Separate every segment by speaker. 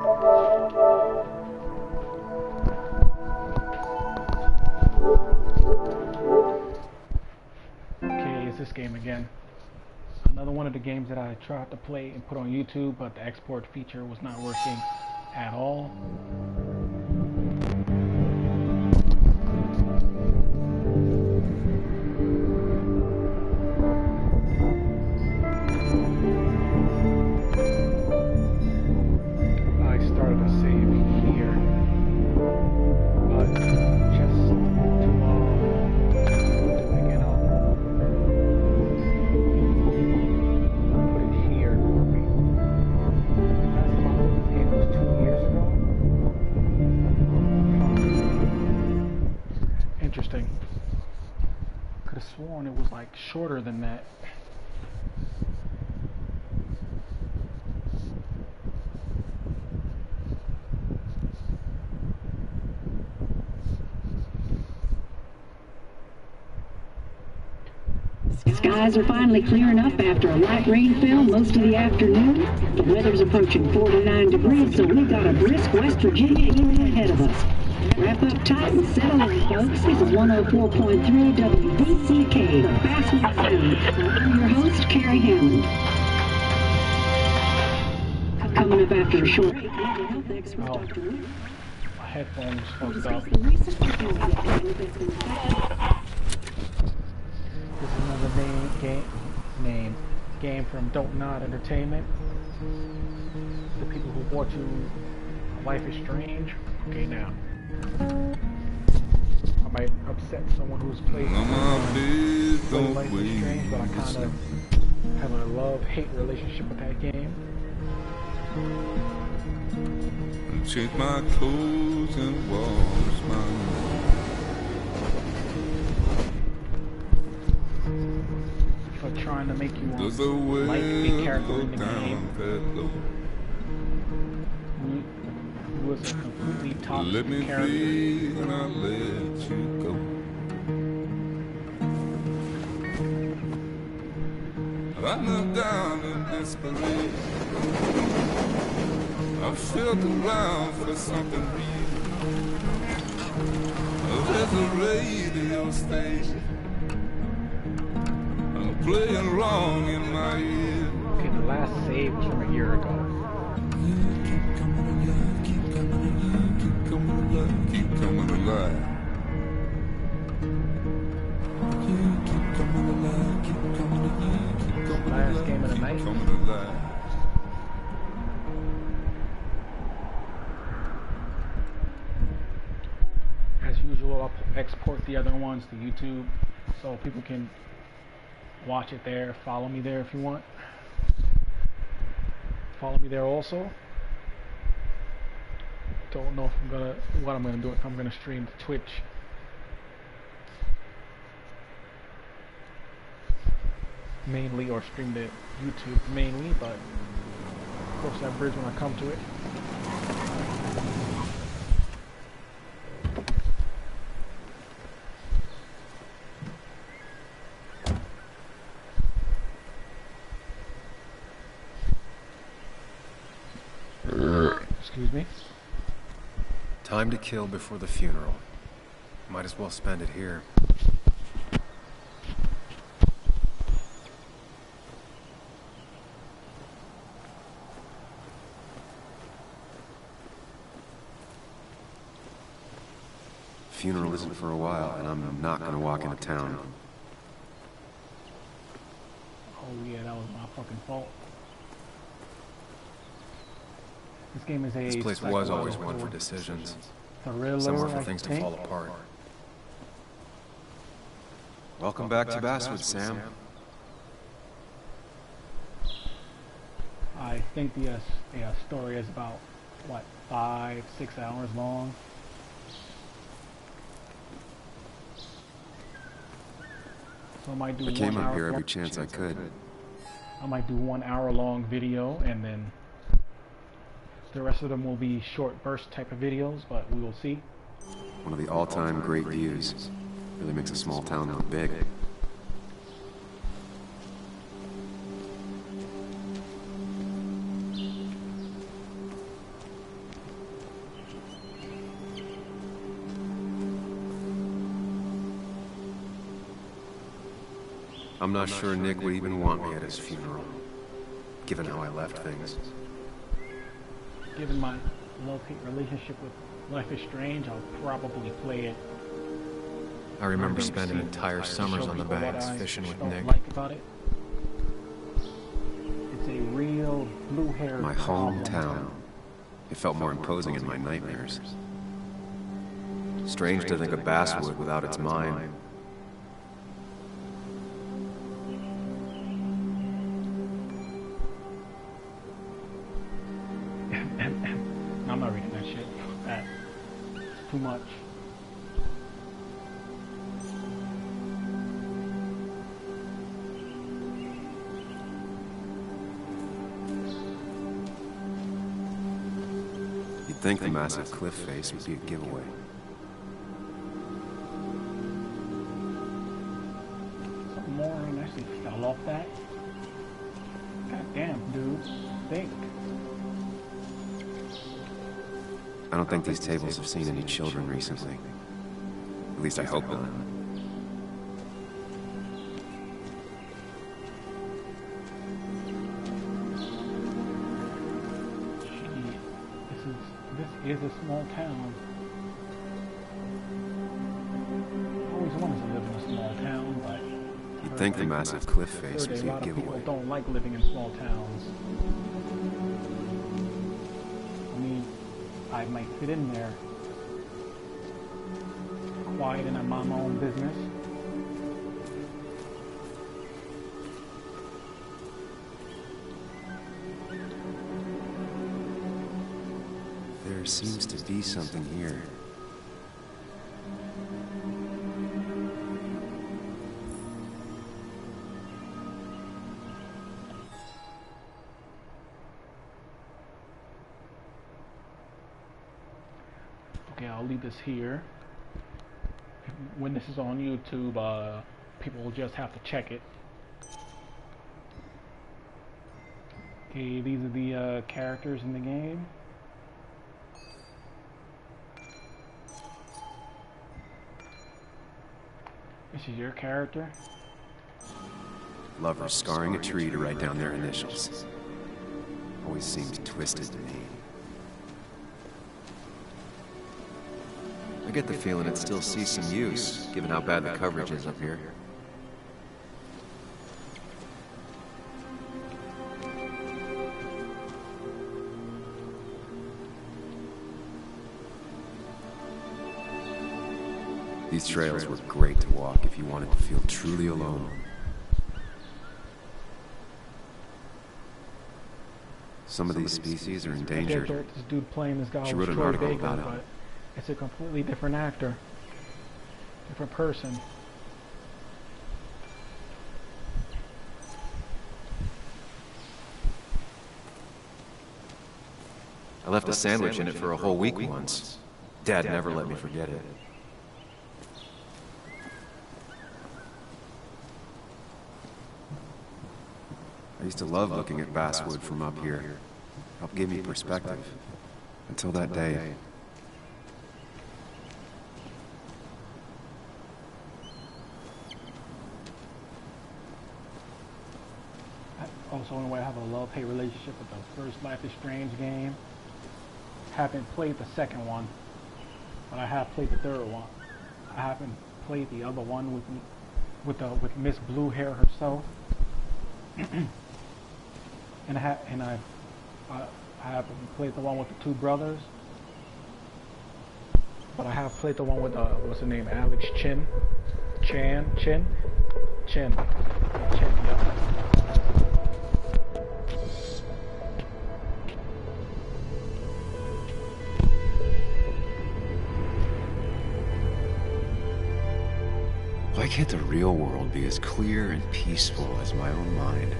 Speaker 1: Okay, it's this game again. Another one of the games that I tried to play and put on YouTube, but the export feature was not working at all. I started a save here, but just to do it again, I'll put it here. Wait, last time I looked at the game was 2 years ago. Interesting. Could have sworn it was like shorter than that.
Speaker 2: Skies are finally clearing up after a light rainfall most of the afternoon. The weather's approaching 49 degrees, so we've got a brisk West Virginia evening ahead of us. Wrap up tight and settle in, folks. This is 104.3 WBCK, the Basswood Sound. I'm your host, Carrie Hammond. Coming up after a short break, health expert Dr. Wood.
Speaker 1: My headphones fucked up. This is another game from Don't Nod Entertainment. The people who bought you Life is Strange. Okay, now I might upset someone who's played Life is Strange, but I kind of have a love-hate relationship with that game.
Speaker 3: Change my clothes and wash my
Speaker 1: for trying to make you want to like the character in the game. Who was a completely toxic character.
Speaker 3: And I'll let you go. I knelt down in desperation. I felt around for something real. There's a radio station playing wrong in my ear.
Speaker 1: Okay, the last save was from a year ago.
Speaker 3: Keep coming alive, keep coming alive, keep coming alive, keep coming alive. Keep coming alive, keep coming alive, keep coming alive.
Speaker 1: Last game of the night.
Speaker 3: Coming alive.
Speaker 1: As usual, I'll export the other ones to YouTube so people can watch it there. Follow me there if you want. Follow me there also. Don't know if what I'm gonna do, if I'm gonna stream to Twitch. Mainly, or stream to YouTube mainly, but cross that bridge when I come to it. Excuse me.
Speaker 4: Time to kill before the funeral. Might as well spend it here. Funeral isn't for a while, and I'm not gonna walk into town.
Speaker 1: Oh yeah, that was my fucking fault. This game is a
Speaker 4: This place was always one for decisions.
Speaker 1: thriller,
Speaker 4: Somewhere for
Speaker 1: I
Speaker 4: things to
Speaker 1: think.
Speaker 4: fall apart. Welcome back to Basswood, Sam.
Speaker 1: I think the story is about, what, 5-6 hours long. So I might do
Speaker 4: I came
Speaker 1: 1
Speaker 4: up
Speaker 1: hour
Speaker 4: here every
Speaker 1: long-
Speaker 4: chance I could.
Speaker 1: I might do 1 hour long video, and then the rest of them will be short burst type of videos, but we will see.
Speaker 4: One of the all-time great views. Really makes a small town look big. I'm not sure Nick would even want me at his funeral, given how I left things.
Speaker 1: Given my love-hate relationship with Life is Strange, I'll probably play it.
Speaker 4: I remember spending entire summers on the banks fishing with Nick.
Speaker 1: Like about it. It's a real blue-haired
Speaker 4: My hometown. It felt more imposing in my nightmares. Strange to think of Basswood without its mine.
Speaker 1: I'm not reading that shit. That's too much.
Speaker 4: You'd think the massive cliff face would be a giveaway.
Speaker 1: Something more and actually fell off that. God damn, dude. Think.
Speaker 4: I don't think these tables have seen any children recently. At least I hope not.
Speaker 1: This is a small town. I always wanted to live in a small town, but
Speaker 4: You'd think the massive cliff face would
Speaker 1: a
Speaker 4: be a
Speaker 1: lot of people
Speaker 4: giveaway.
Speaker 1: don't like living in small towns. I mean, I might fit in there, quiet and I mind my own business.
Speaker 4: There seems to be something here.
Speaker 1: Okay, I'll leave this here. When this is on YouTube, people will just have to check it. Okay, these are the characters in the game. This is your character.
Speaker 4: Lovers scarring a tree to write down their initials. Always seems twisted to me. I get the feeling it still sees some use, given how bad the coverage is up here. These trails were great to walk if you wanted to feel truly alone. Some of these species are endangered.
Speaker 1: This dude playing this guy
Speaker 4: She
Speaker 1: was
Speaker 4: wrote an
Speaker 1: Troy
Speaker 4: article
Speaker 1: Baker,
Speaker 4: about it.
Speaker 1: but it's a completely different actor, different person.
Speaker 4: I left a sandwich in it for a whole week once. Dad never let me forget it. I used to love looking at Basswood from up here. Helped give me perspective. Until that day.
Speaker 1: Also, in a way, I have a love-hate relationship with the first Life is Strange game. Haven't played the second one, but I have played the third one. I haven't played the other one with Miss Blue Hair herself. And I haven't played the one with the two brothers, but I have played the one with what's the name, Alex Chin, yeah.
Speaker 4: Why can't the real world be as clear and peaceful as my own mind?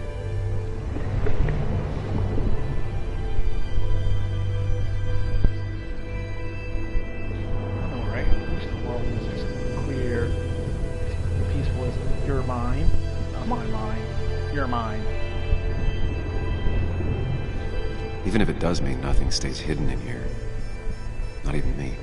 Speaker 4: Even if it does mean nothing stays hidden in here. Not even me.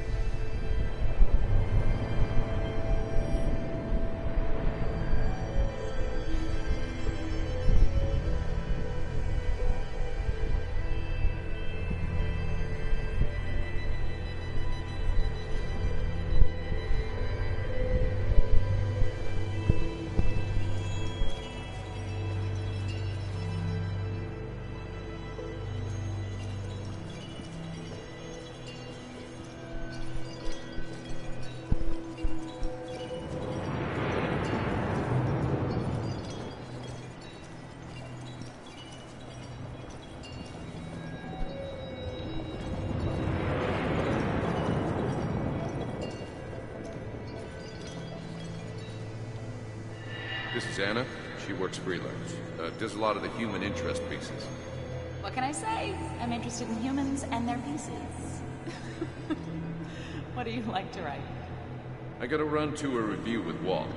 Speaker 5: Anna. She works freelance. Does a lot of the human interest pieces.
Speaker 6: What can I say? I'm interested in humans and their pieces. What do you like to write?
Speaker 5: I gotta run to a review with Walt.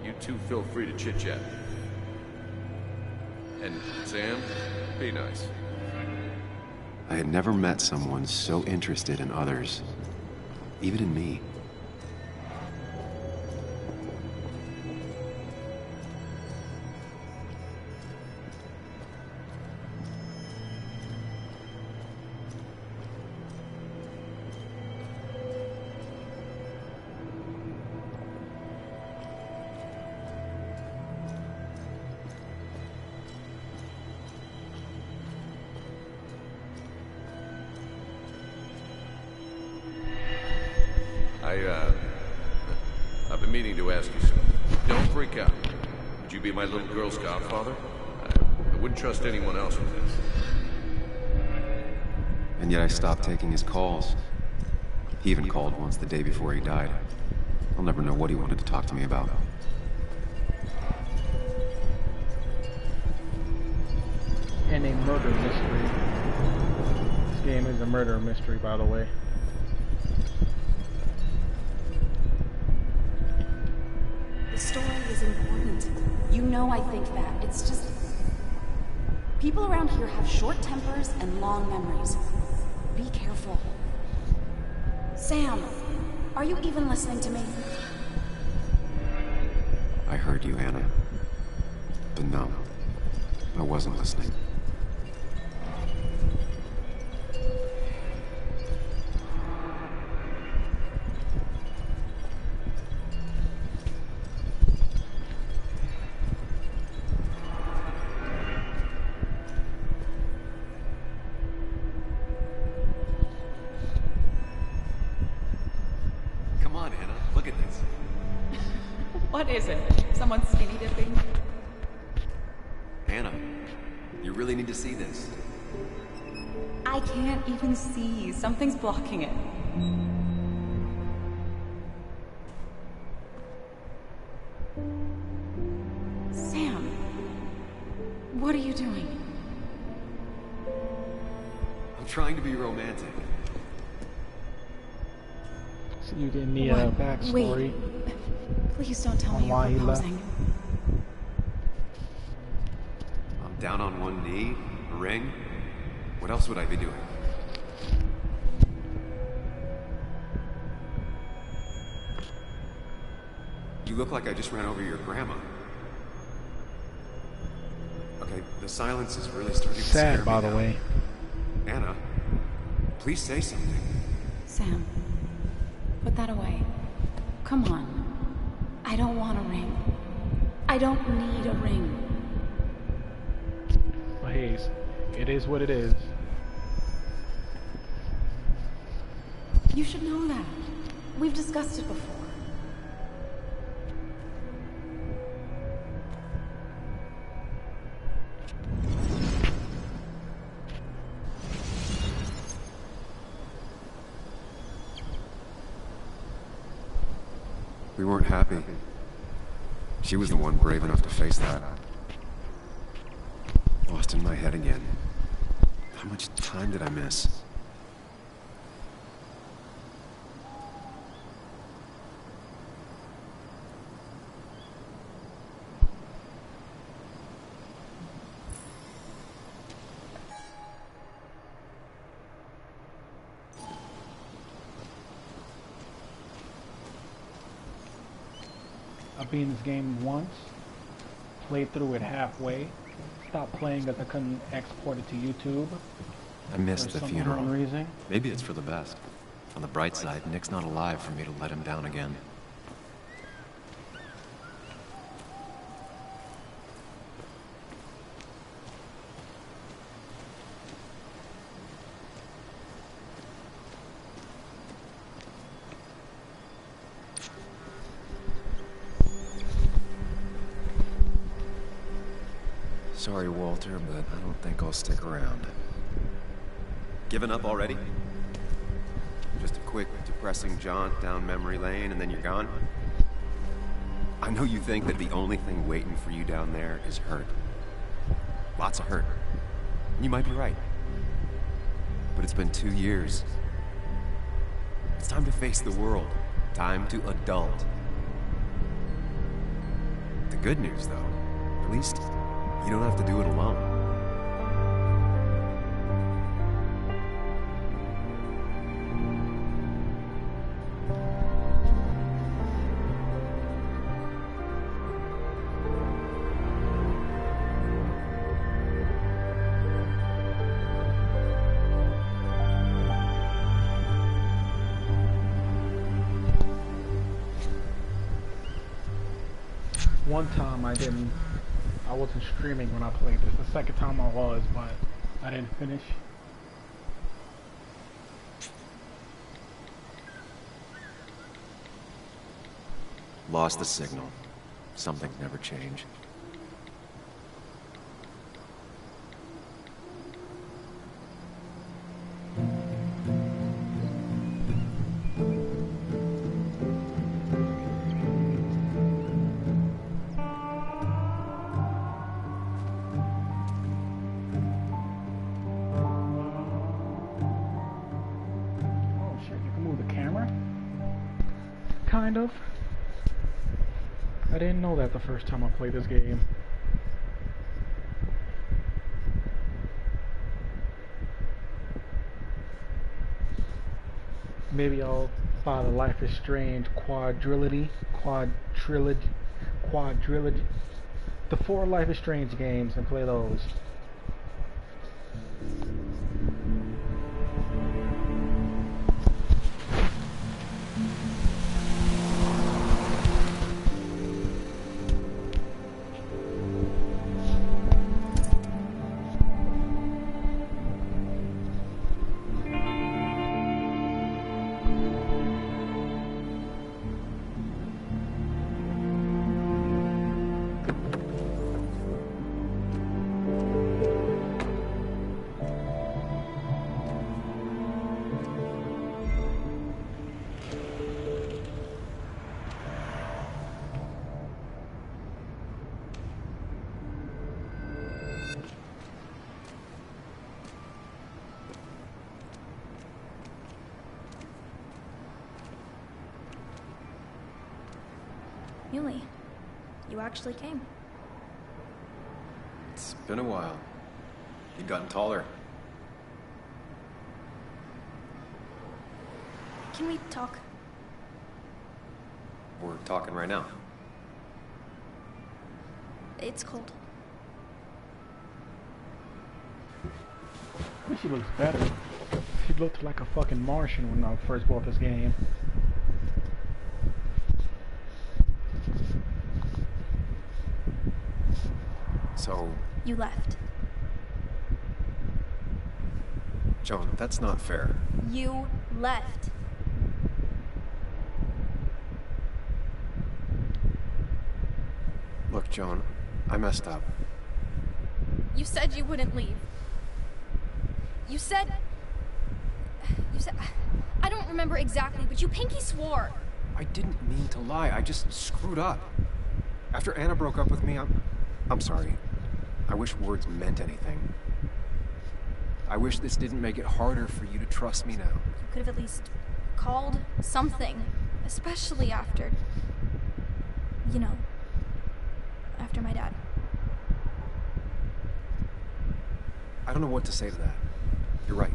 Speaker 5: You two feel free to chit-chat. And Sam, be nice.
Speaker 4: I had never met someone so interested in others, even in me.
Speaker 5: I've been meaning to ask you something. Don't freak out. Would you be my little girl's godfather? I wouldn't trust anyone else with this.
Speaker 4: And yet I stopped taking his calls. He even called once the day before he died. I'll never know what he wanted to talk to me about.
Speaker 1: And a murder mystery. This game is a murder mystery, by the way.
Speaker 6: The story is important. You know I think that. It's just... people around here have short tempers and long memories. Be careful. Sam, are you even listening to me?
Speaker 4: I heard you, Anna. But no, I wasn't listening.
Speaker 6: What is it? Someone skinny dipping?
Speaker 4: Anna, you really need to see this.
Speaker 6: I can't even see. Something's blocking it. Sam, what are you doing?
Speaker 4: I'm trying to be romantic.
Speaker 1: So you didn't need a
Speaker 6: What?
Speaker 1: backstory.
Speaker 6: Wait. Please don't tell me
Speaker 1: On why
Speaker 6: you're
Speaker 1: he left.
Speaker 6: proposing.
Speaker 4: I'm down on one knee, a ring. What else would I be doing? You look like I just ran over your grandma. Okay, the silence is really starting to scare me
Speaker 1: Sad, by the
Speaker 4: now.
Speaker 1: way.
Speaker 4: Anna, please say something.
Speaker 6: Sam, put that away. Come on. I don't want a ring. I don't need a ring.
Speaker 1: But hey, it is what it is.
Speaker 6: You should know that. We've discussed it before.
Speaker 4: We weren't happy. She was the one brave enough to face that. Lost in my head again. How much time did I miss?
Speaker 1: I've beaten this game once, played through it halfway, stopped playing because I couldn't export it to YouTube.
Speaker 4: I missed
Speaker 1: For
Speaker 4: the
Speaker 1: some
Speaker 4: funeral.
Speaker 1: unknown reason.
Speaker 4: Maybe it's for the best. On the bright side, Nick's not alive for me to let him down again. Sorry, Walter, but I don't think I'll stick around. Given up already? Just a quick, depressing jaunt down memory lane and then you're gone? I know you think that the only thing waiting for you down there is hurt. Lots of hurt. You might be right. But it's been 2 years. It's time to face the world. Time to adult. The good news, though, at least you don't have to do it alone.
Speaker 1: One time I wasn't streaming when I played this. The second time I was, but I didn't finish.
Speaker 4: Lost the signal. Some things never change.
Speaker 1: Kind of. I didn't know that the first time I played this game. Maybe I'll buy the Life is Strange quadrilogy. The 4 Life is Strange games and play those.
Speaker 7: Yuli, you actually came.
Speaker 4: It's been a while. You've gotten taller.
Speaker 7: Can we talk?
Speaker 4: We're talking right now.
Speaker 7: It's cold.
Speaker 1: I think she looks better. She looked like a fucking Martian when I first bought this game.
Speaker 4: So...
Speaker 7: You left.
Speaker 4: Joan, that's not fair.
Speaker 7: You left.
Speaker 4: Look, Joan, I messed up.
Speaker 7: You said you wouldn't leave. You said... I don't remember exactly, but you pinky swore.
Speaker 4: I didn't mean to lie. I just screwed up. After Anna broke up with me, I'm sorry. I wish words meant anything. I wish this didn't make it harder for you to trust me now.
Speaker 7: You could have at least called something, especially after... You know, after my dad.
Speaker 4: I don't know what to say to that. You're right.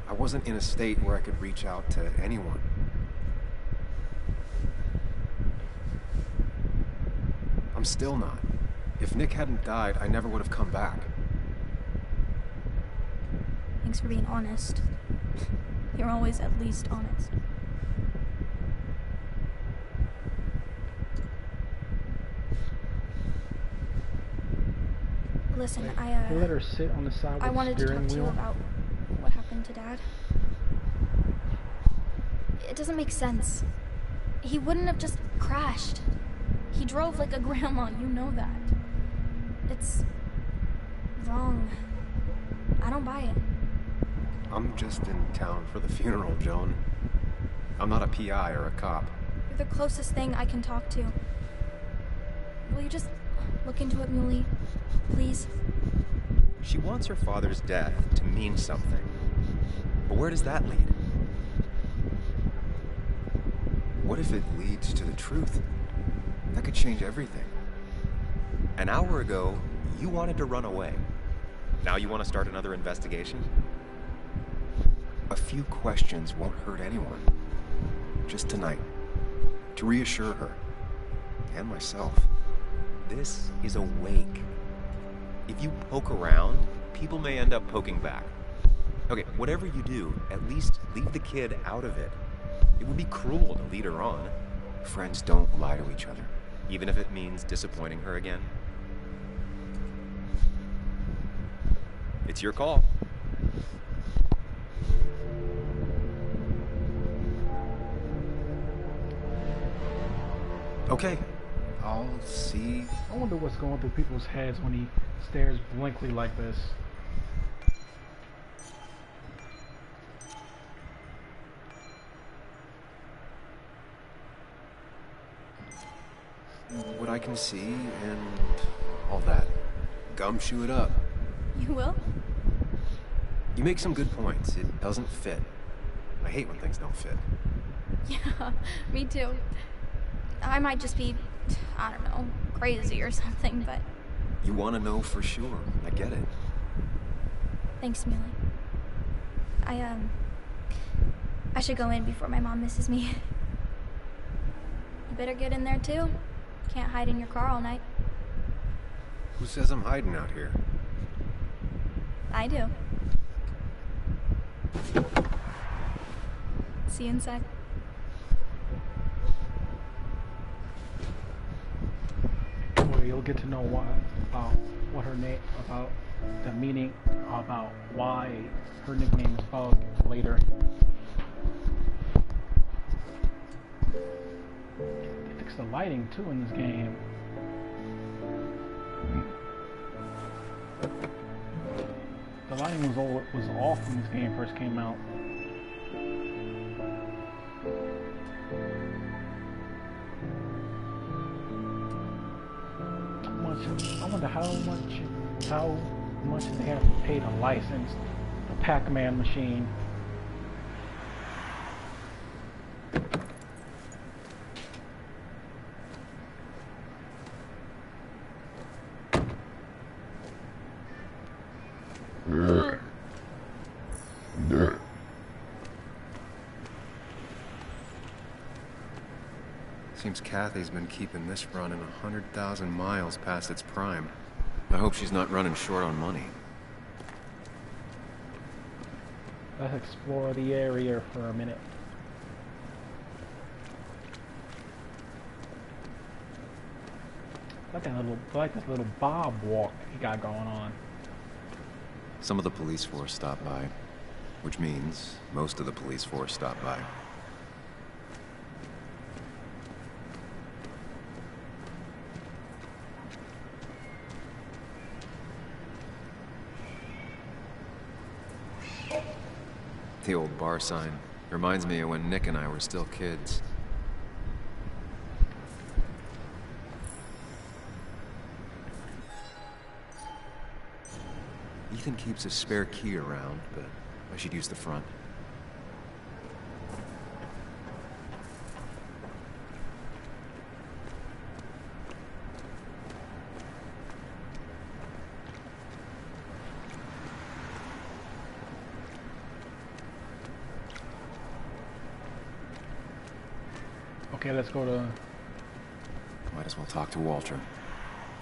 Speaker 4: I wasn't in a state where I could reach out to anyone. I'm still not. If Nick hadn't died, I never would have come back.
Speaker 7: Thanks for being honest. You're always at least honest. Listen,
Speaker 1: You let her sit on the side with
Speaker 7: I
Speaker 1: the
Speaker 7: wanted to
Speaker 1: steering
Speaker 7: talk to you
Speaker 1: wheel.
Speaker 7: about what happened to Dad. It doesn't make sense. He wouldn't have just crashed. He drove like a grandma, you know that. It's... wrong. I don't buy it.
Speaker 4: I'm just in town for the funeral, Joan. I'm not a PI or a cop.
Speaker 7: You're the closest thing I can talk to. Will you just look into it, Muley? Please?
Speaker 4: She wants her father's death to mean something. But where does that lead? What if it leads to the truth? That could change everything. An hour ago, you wanted to run away. Now you want to start another investigation? A few questions won't hurt anyone. Just tonight. To reassure her. And myself. This is a wake. If you poke around, people may end up poking back. Okay, whatever you do, at least leave the kid out of it. It would be cruel to lead her on. Friends don't lie to each other. Even if it means disappointing her again. It's your call. Okay, I'll see.
Speaker 1: I wonder what's going through people's heads when he stares blankly like this.
Speaker 4: What I can see and all that. Gumshoe it up.
Speaker 7: You will?
Speaker 4: You make some good points. It doesn't fit. I hate when things don't fit.
Speaker 7: Yeah, me too. I might just be, I don't know, crazy or something, but...
Speaker 4: You want to know for sure. I get it.
Speaker 7: Thanks, Muley. I should go in before my mom misses me. You better get in there too. Can't hide in your car all night.
Speaker 4: Who says I'm hiding out here?
Speaker 7: I do. See you inside.
Speaker 1: Where you'll get to know what her name, about the meaning, about why her nickname is Bug later. They fixed the lighting too in this game. The lighting was off when this game first came out. I wonder how much they have to pay to license the Pac-Man machine.
Speaker 4: Seems Kathy's been keeping this running 100,000 miles past its prime. I hope she's not running short on money.
Speaker 1: Let's explore the area for a minute. I like this little bob walk he got going on.
Speaker 4: Some of the police force stopped by, which means most of the police force stopped by. The old bar sign reminds me of when Nick and I were still kids. Ethan keeps a spare key around, but I should use the front.
Speaker 1: Okay, let's go to...
Speaker 4: Might as well talk to Walter.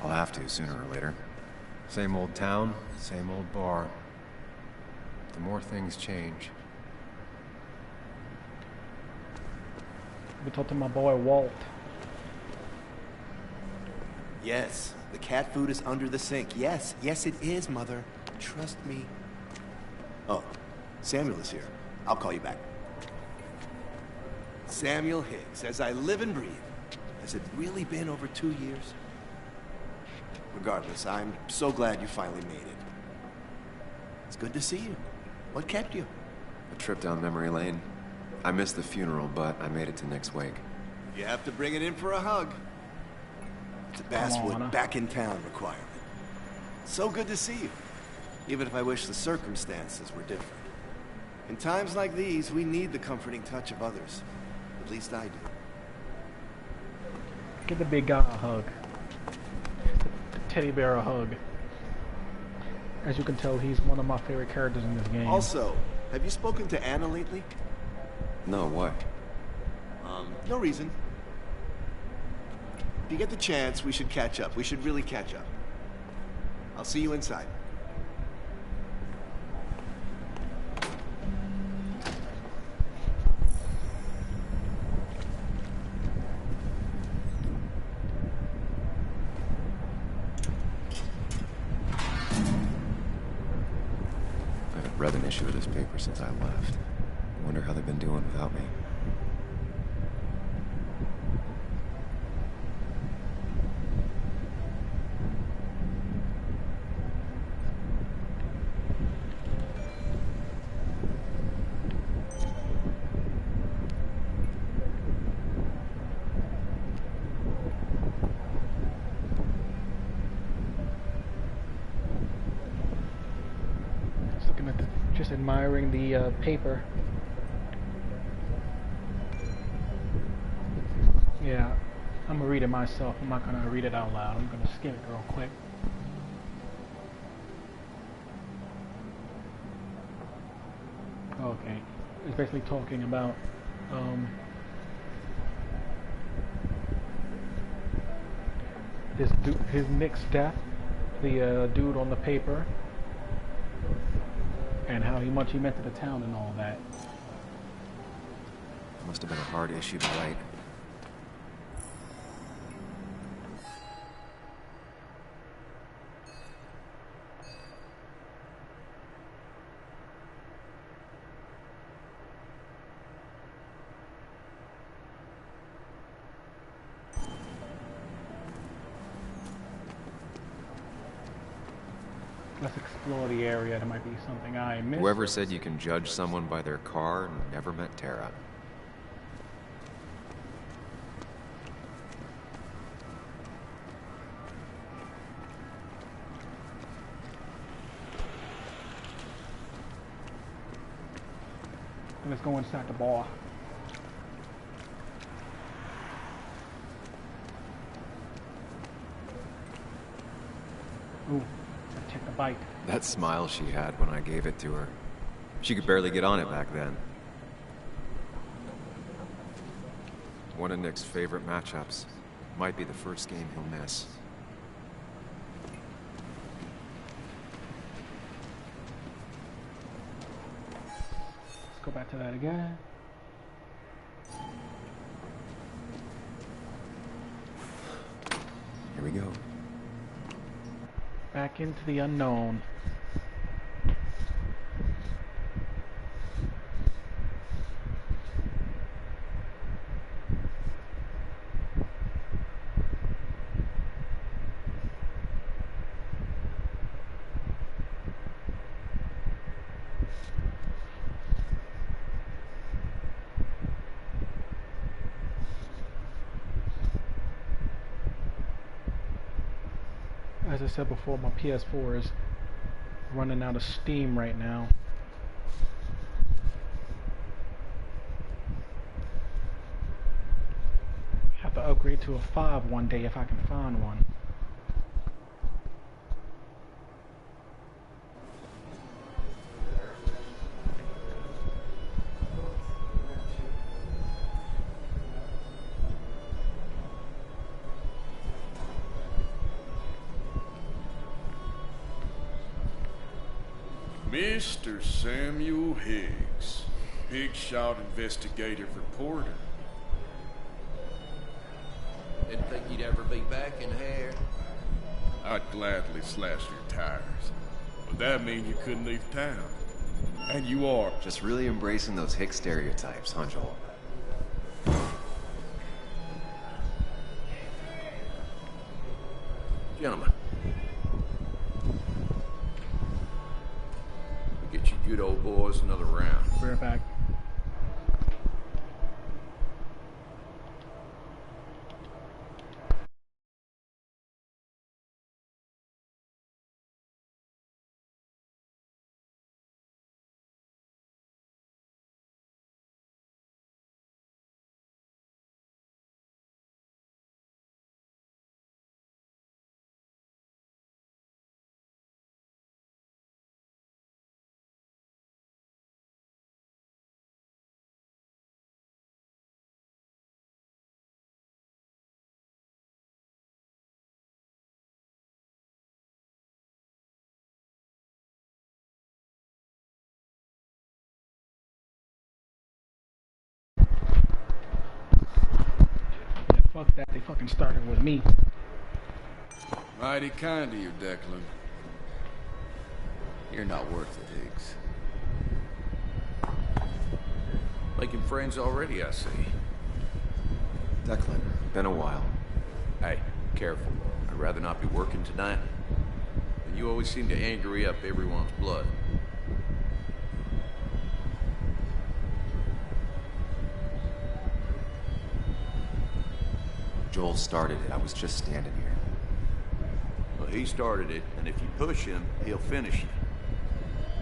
Speaker 4: I'll have to sooner or later. Same old town, same old bar. The more things change.
Speaker 1: We talk to my boy Walt.
Speaker 8: Yes, the cat food is under the sink. Yes, yes it is, Mother. Trust me. Oh, Samuel is here. I'll call you back. Samuel Higgs, as I live and breathe. Has it really been over 2 years? Regardless, I'm so glad you finally made it. It's good to see you. What kept you?
Speaker 4: A trip down memory lane. I missed the funeral, but I made it to Nick's wake.
Speaker 8: You have to bring it in for a hug. It's a Basswood back in town requirement. So good to see you. Even if I wish the circumstances were different. In times like these, we need the comforting touch of others. At least I do.
Speaker 1: Give the big guy a hug. The teddy bear a hug. As you can tell, he's one of my favorite characters in this game.
Speaker 8: Also, have you spoken to Anna lately?
Speaker 4: No, what?
Speaker 8: No reason. If you get the chance, we should catch up. We should really catch up. I'll see you inside.
Speaker 4: I haven't read an issue of this paper since I left. I wonder how they've been doing without me.
Speaker 1: Just admiring the paper. Yeah, I'm gonna read it myself. I'm not gonna read it out loud. I'm gonna skim it real quick. Okay, it's basically talking about his Nick's death, the dude on the paper, and how much he meant to the town and all that.
Speaker 4: Must have been a hard issue to write.
Speaker 1: Let's explore the area. There might be something I missed.
Speaker 4: Whoever said you can judge someone by their car never met Tara.
Speaker 1: Let's go inside the bar. Ooh. Take a bite.
Speaker 4: That smile she had when I gave it to her. She could barely get on it back then. One of Nick's favorite matchups. Might be the first game he'll miss.
Speaker 1: Let's go back to that again.
Speaker 4: Here we go.
Speaker 1: Back into the unknown. As I said before, my PS4 is running out of steam right now. Have to upgrade to a 5 one day if I can find one.
Speaker 9: Mr. Samuel Higgs, Big Shot Investigative Reporter.
Speaker 5: Didn't think you'd ever be back in here.
Speaker 9: I'd gladly slash your tires, but that mean you couldn't leave town. And you are.
Speaker 4: Just really embracing those Hick stereotypes, huh, Joel?
Speaker 5: Gentlemen. Get you good old boys another round.
Speaker 1: We're back. Fuck that, they fucking started with me.
Speaker 9: Mighty kind of you, Declan. You're not worth it, Higgs.
Speaker 5: Making friends already, I see.
Speaker 4: Declan, been a while.
Speaker 5: Hey, careful. I'd rather not be working tonight. And you always seem to angry up everyone's blood.
Speaker 4: Joel started it. I was just standing here.
Speaker 5: Well, he started it, and if you push him, he'll finish you.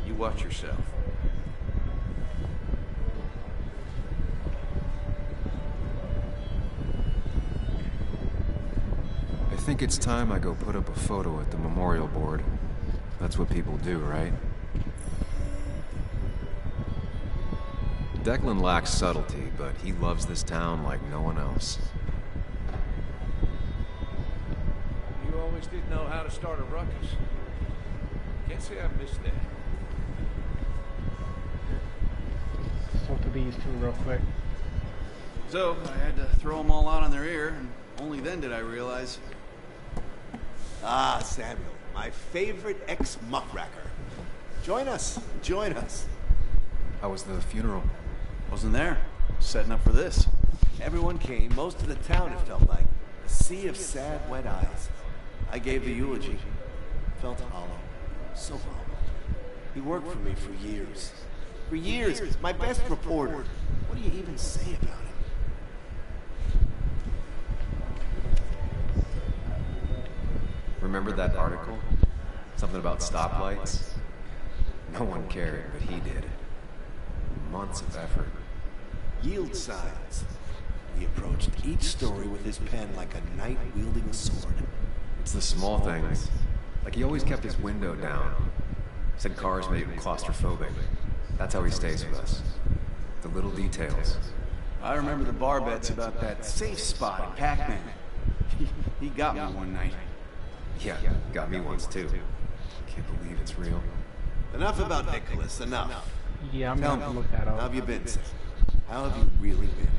Speaker 5: You watch yourself.
Speaker 4: I think it's time I go put up a photo at the memorial board. That's what people do, right? Declan lacks subtlety, but he loves this town like no one else.
Speaker 5: You always did know how to start a ruckus. Can't say I missed that.
Speaker 1: Talk to these two real quick.
Speaker 8: So, I had to throw them all out on their ear, and only then did I realize... Ah, Samuel, my favorite ex-muckracker. Join us, join us.
Speaker 4: How was the funeral?
Speaker 8: Wasn't there. Setting up for this. Everyone came, most of the town, it felt like. A sea of sad, wet eyes. I gave the eulogy. Felt hollow. So hollow. He worked for me for years. For years, my best reporter. What do you even say about him?
Speaker 4: Remember that article? Something about stoplights? No one cared, but he did. Months of effort.
Speaker 8: Yield signs. He approached each story with his pen like a knight wielding a sword.
Speaker 4: It's the small things. Like he always kept his window down. Said cars made him claustrophobic. That's how he stays with us. The little details.
Speaker 8: I remember the bar bets about that safe spot in Pac-Man. He got me one night.
Speaker 4: Yeah, got me once too. Can't believe it's real.
Speaker 8: Enough about Nicholas, enough.
Speaker 1: Yeah, I'm
Speaker 8: Tell
Speaker 1: gonna have
Speaker 8: me,
Speaker 1: to look that up.
Speaker 8: how have you been, Sam? How have you really been?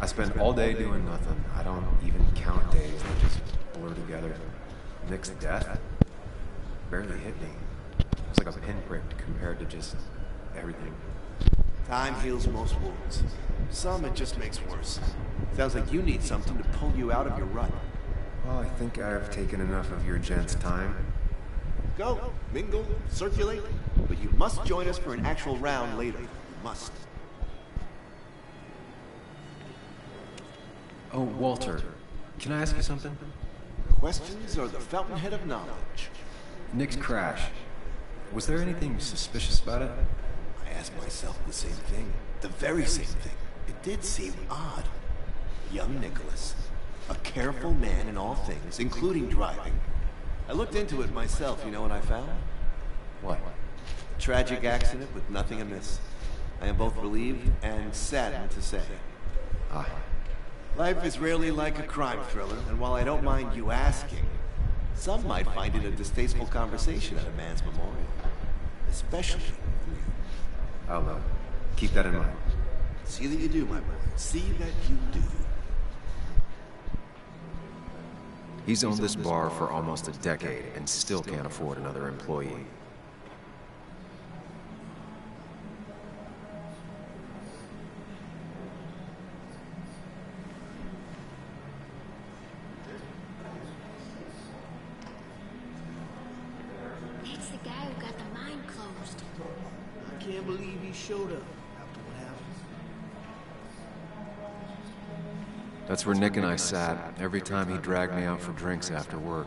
Speaker 4: I spend all day doing nothing. I don't even count days. They just blur together. Nick's death barely hit me. It's like a pinprick compared to just everything.
Speaker 8: Time heals most wounds. Some it just makes worse. Sounds like you need something to pull you out of your rut.
Speaker 4: Well, I think I've taken enough of your gents' time.
Speaker 8: Go, mingle, circulate, but you must join us for an actual round later. You must.
Speaker 4: Oh, Walter, can I ask you something?
Speaker 8: Questions are the fountainhead of knowledge.
Speaker 4: Nick's crash. Was there anything suspicious about it?
Speaker 8: I asked myself the same thing. The very same thing. It did seem odd. Young Nicholas. A careful man in all things, including driving. I looked into it myself. You know what I found?
Speaker 4: What?
Speaker 8: A tragic accident with nothing amiss. I am both relieved and saddened to say.
Speaker 4: Ah.
Speaker 8: Life is rarely like a crime thriller, and while I don't mind you asking, some might find it a distasteful conversation at a man's memorial. Especially you.
Speaker 4: I'll keep that in mind.
Speaker 8: See that you do, my boy. See that you do.
Speaker 4: He's owned this bar for almost a decade and still can't afford another employee.
Speaker 10: It's the guy who got the mine closed.
Speaker 8: I can't believe he showed up after what happened.
Speaker 4: That's where Nick and I sat every time he dragged me out for drinks after work.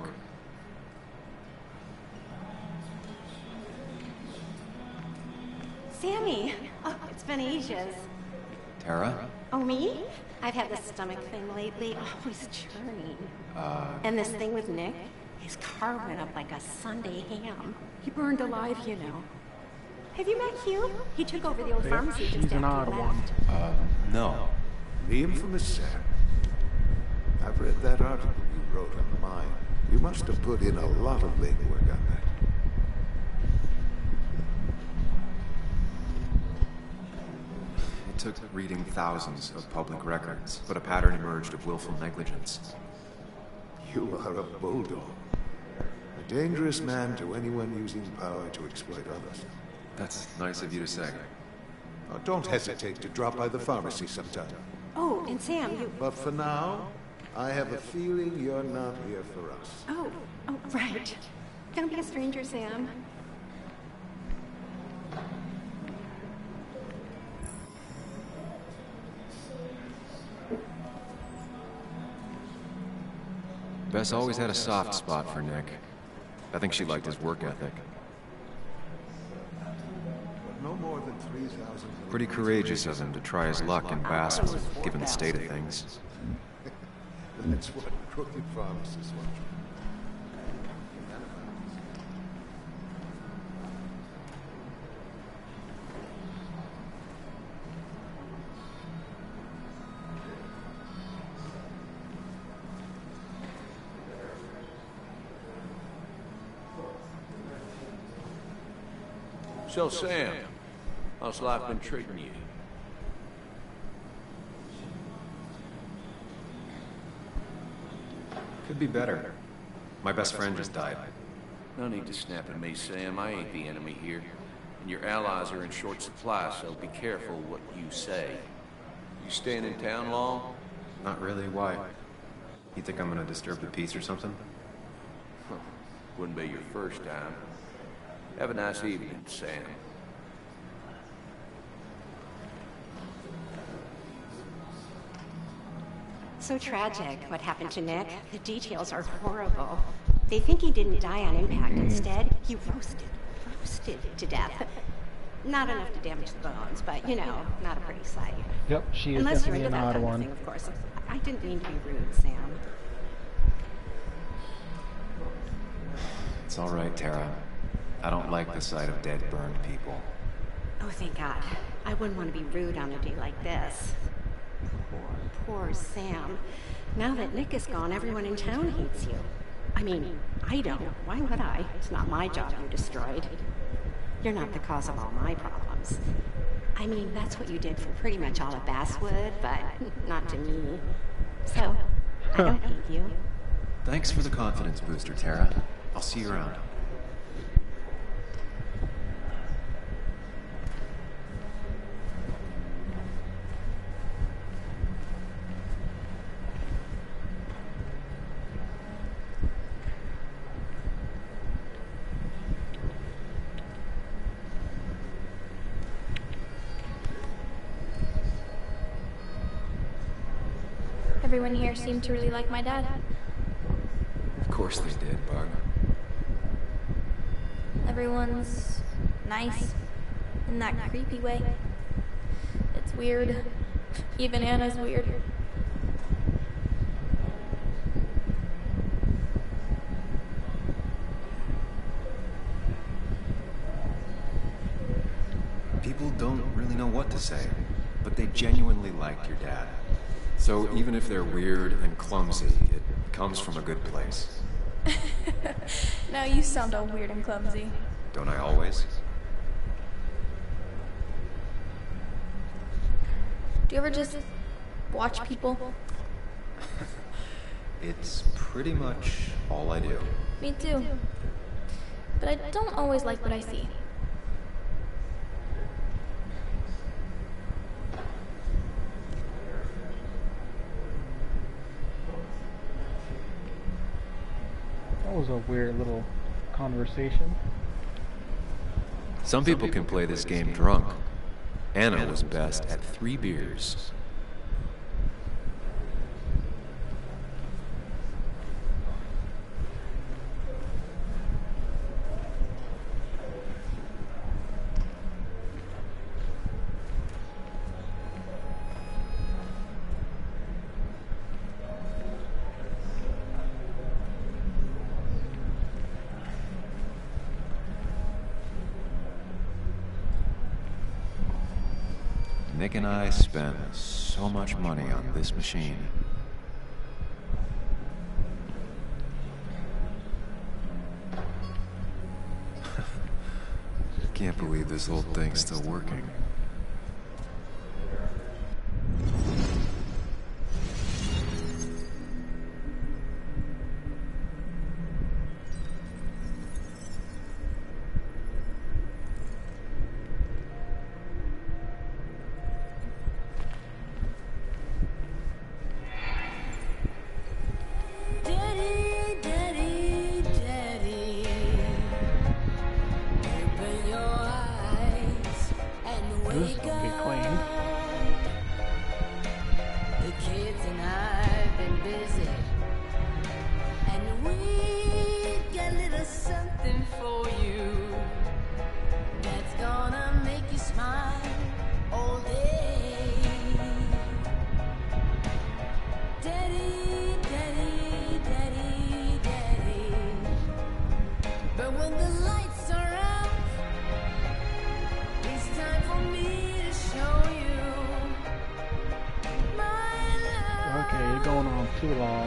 Speaker 10: Sammy! Oh, it's been ages.
Speaker 4: Tara?
Speaker 10: Oh, me? I've had this stomach thing lately, always churning. And this thing with Nick? His car went up like a Sunday ham. He burned alive, you know. Have you met Hugh? He took over the old pharmacy just
Speaker 1: He's an odd
Speaker 10: after you
Speaker 1: one.
Speaker 10: left.
Speaker 9: No. The infamous Sam. I've read that article you wrote on the mine. You must have put in a lot of legwork on that.
Speaker 4: It took reading thousands of public records, but a pattern emerged of willful negligence.
Speaker 9: You are a bulldog. A dangerous man to anyone using power to exploit others.
Speaker 4: That's nice of you to say.
Speaker 9: Oh, don't hesitate to drop by the pharmacy sometime.
Speaker 10: Oh, and Sam, you...
Speaker 9: But for now, I have a feeling you're not here for us.
Speaker 10: Oh, right. Don't be a stranger, Sam.
Speaker 4: Bess always had a soft spot for Nick. I think she liked his work ethic.
Speaker 9: No more than 3,000...
Speaker 4: Pretty courageous of him to try his luck in Basswood, given the state of things.
Speaker 9: That's what crooked pharmacists want.
Speaker 5: So, Sam, how's life been treating you?
Speaker 4: Could be better. My best friend just died.
Speaker 5: No need to snap at me, Sam. I ain't the enemy here. And your allies are in short supply, so be careful what you say. You staying in town long?
Speaker 4: Not really. Why? You think I'm gonna disturb the peace or something?
Speaker 5: Wouldn't be your first time. Have a nice evening, Sam.
Speaker 10: So tragic, what happened to Nick. The details are horrible. They think he didn't die on impact. Instead, he roasted to death. Not enough to damage the bones, but, you know, not a pretty sight.
Speaker 1: Yep, she is
Speaker 10: Unless you're
Speaker 1: definitely
Speaker 10: into
Speaker 1: an
Speaker 10: that
Speaker 1: odd
Speaker 10: kind of
Speaker 1: one.
Speaker 10: thing, of course. I didn't mean to be rude, Sam.
Speaker 4: It's all right, Tara. I don't like the sight of dead, burned people.
Speaker 10: Oh, thank God. I wouldn't want to be rude on a day like this. Poor Sam. Now that Nick is gone, everyone in town hates you. I mean, I don't. Why would I? It's not my job you destroyed. You're not the cause of all my problems. I mean, that's what you did for pretty much all of Basswood, but not to me. So, I don't hate you.
Speaker 4: Thanks for the confidence booster, Tara. I'll see you around.
Speaker 7: Everyone here seemed to really like my dad.
Speaker 4: Of course they did, Bug.
Speaker 7: Everyone's nice in that creepy way. It's weird. Even Anna's weird.
Speaker 4: People don't really know what to say, but they genuinely like your dad. So even if they're weird and clumsy, it comes from a good place.
Speaker 7: Now you sound all weird and clumsy.
Speaker 4: Don't I always?
Speaker 7: Do you ever just watch people?
Speaker 4: It's pretty much all I do.
Speaker 7: Me too. But I don't always like what I see.
Speaker 1: That was a weird little conversation.
Speaker 4: Some people can play this game drunk. Anna was best at 3 beers. Nick and I spent so much money on this machine. Can't believe this whole thing's still working.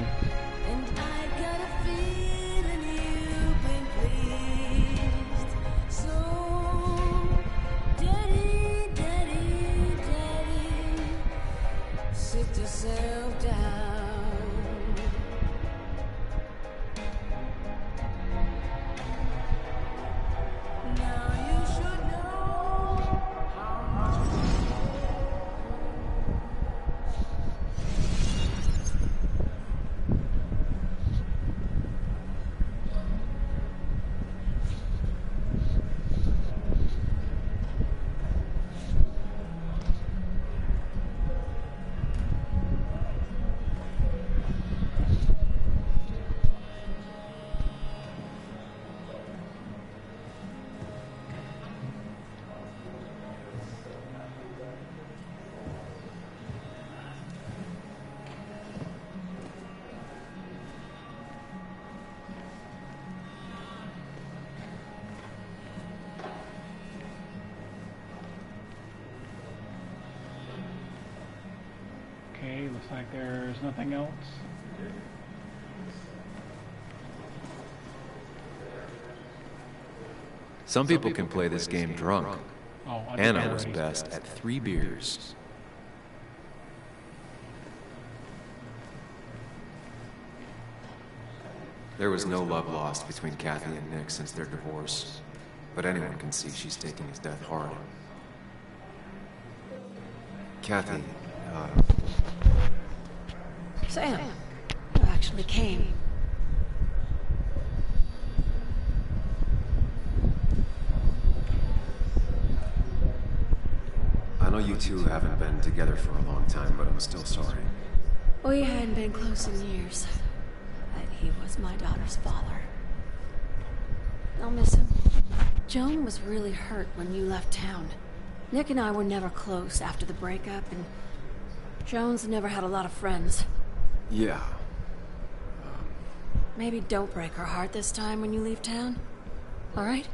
Speaker 1: one.
Speaker 11: And I got a feeling you've been pleased. So, Daddy, Daddy, Daddy, sit yourself down. Now you should know how much.
Speaker 1: Okay, looks like there's nothing else.
Speaker 4: Some people can play this game drunk.
Speaker 1: Oh, I did
Speaker 4: Anna
Speaker 1: that
Speaker 4: was
Speaker 1: already.
Speaker 4: best at 3 beers. There was no love lost between Kathy and Nick since their divorce, but anyone can see she's taking his death hard. Kathy,
Speaker 10: Sam, you actually came.
Speaker 4: I know you two haven't been together for a long time, but I'm still sorry.
Speaker 10: We hadn't been close in years, but he was my daughter's father. I'll miss him. Joan was really hurt when you left town. Nick and I were never close after the breakup, and Joan's never had a lot of friends.
Speaker 4: Yeah.
Speaker 10: Maybe don't break her heart this time when you leave town. All right?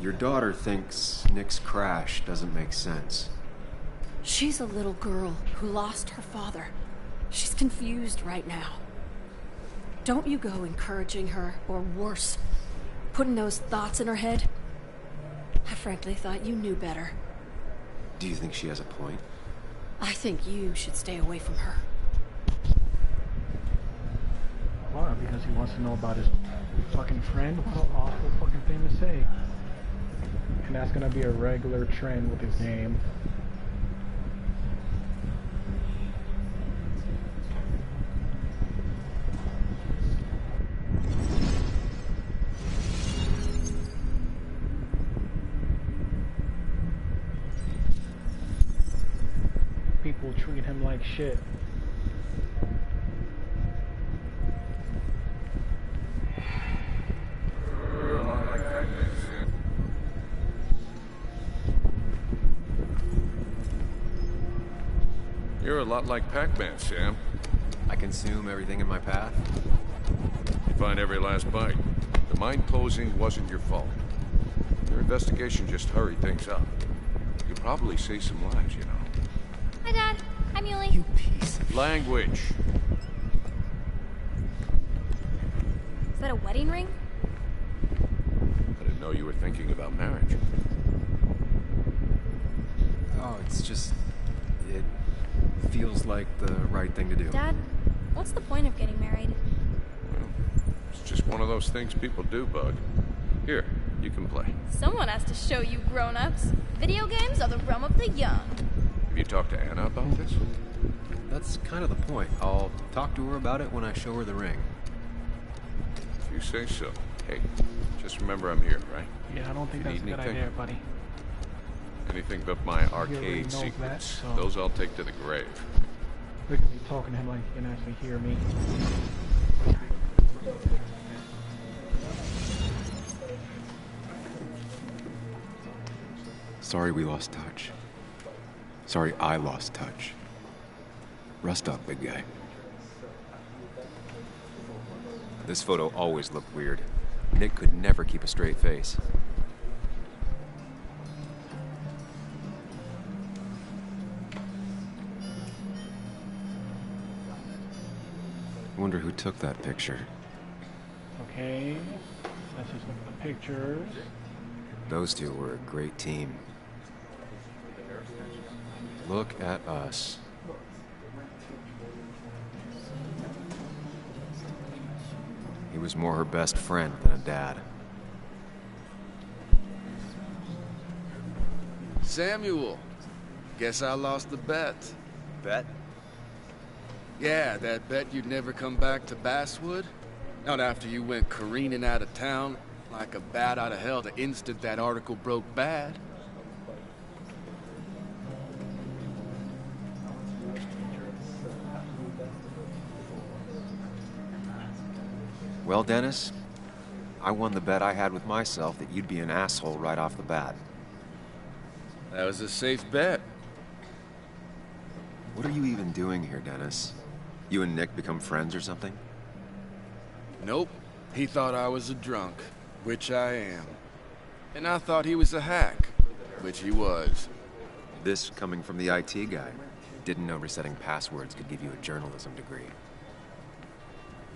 Speaker 4: Your daughter thinks Nick's crash doesn't make sense.
Speaker 10: She's a little girl who lost her father. She's confused right now. Don't you go encouraging her, or worse, putting those thoughts in her head. I frankly thought you knew better.
Speaker 4: Do you think she has a point?
Speaker 10: I think you should stay away from her.
Speaker 1: Why? Because he wants to know about his fucking friend? What an awful fucking thing to say. And that's gonna be a regular trend with his game. People treat him like shit.
Speaker 5: You're a lot like Pac-Man, Sam.
Speaker 4: I consume everything in my path.
Speaker 5: You find every last bite. The mine closing wasn't your fault. Your investigation just hurried things up. You probably saved some lives, you know.
Speaker 7: Hi, Dad. Hi, Muley.
Speaker 4: You piece of...
Speaker 5: Language.
Speaker 7: Is that a wedding ring?
Speaker 5: I didn't know you were thinking about marriage.
Speaker 4: Oh, it's just... It feels like the right thing to do.
Speaker 7: Dad, what's the point of getting married?
Speaker 5: Well, it's just one of those things people do, Bug. Here, you can play.
Speaker 7: Someone has to show you grown-ups. Video games are the realm of the young.
Speaker 5: Have you talked to Anna about this?
Speaker 4: That's kind of the point. I'll talk to her about it when I show her the ring.
Speaker 5: If you say so. Hey, just remember I'm here, right?
Speaker 1: Yeah, I don't think
Speaker 5: You
Speaker 1: that's a
Speaker 5: need
Speaker 1: good
Speaker 5: anything?
Speaker 1: idea, buddy.
Speaker 5: Anything but my
Speaker 1: already
Speaker 5: arcade
Speaker 1: knows
Speaker 5: secrets.
Speaker 1: that, so-
Speaker 5: Those I'll take to the grave.
Speaker 1: Look at me talking to him like he can actually hear me.
Speaker 4: Sorry we lost touch. Sorry I lost touch. Rest up, big guy. This photo always looked weird. Nick could never keep a straight face. I wonder who took that picture.
Speaker 1: Okay, let's just look at the pictures.
Speaker 4: Those two were a great team. Look at us. He was more her best friend than a dad.
Speaker 12: Samuel, guess I lost the bet.
Speaker 8: Bet?
Speaker 12: Yeah, that bet you'd never come back to Basswood? Not after you went careening out of town like a bat out of hell the instant that article broke bad.
Speaker 4: Well, Dennis, I won the bet I had with myself that you'd be an asshole right off the bat.
Speaker 12: That was a safe bet.
Speaker 4: What are you even doing here, Dennis? You and Nick become friends or something?
Speaker 12: Nope. He thought I was a drunk, which I am. And I thought he was a hack, which he was.
Speaker 4: This coming from the IT guy. Didn't know resetting passwords could give you a journalism degree.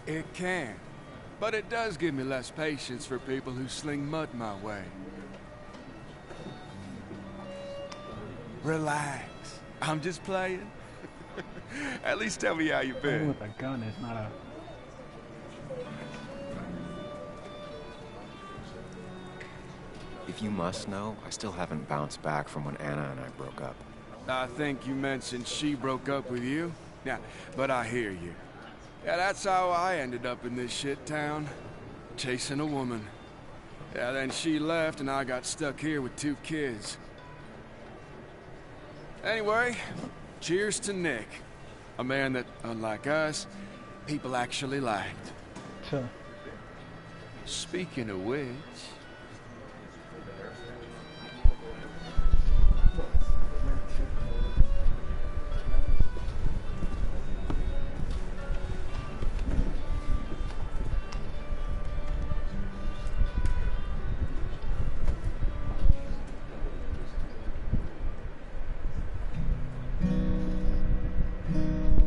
Speaker 12: It can. But it does give me less patience for people who sling mud my way. Relax. I'm just playing. At least tell me how you
Speaker 1: Playing
Speaker 12: been.
Speaker 1: with a gun is not a...
Speaker 4: If you must know, I still haven't bounced back from when Anna and I broke up.
Speaker 12: I think you mentioned she broke up with you. Yeah, but I hear you. Yeah, that's how I ended up in this shit town. Chasing a woman. Yeah, then she left and I got stuck here with 2 kids. Anyway, cheers to Nick. A man that, unlike us, people actually liked.
Speaker 1: Huh.
Speaker 12: Speaking of which...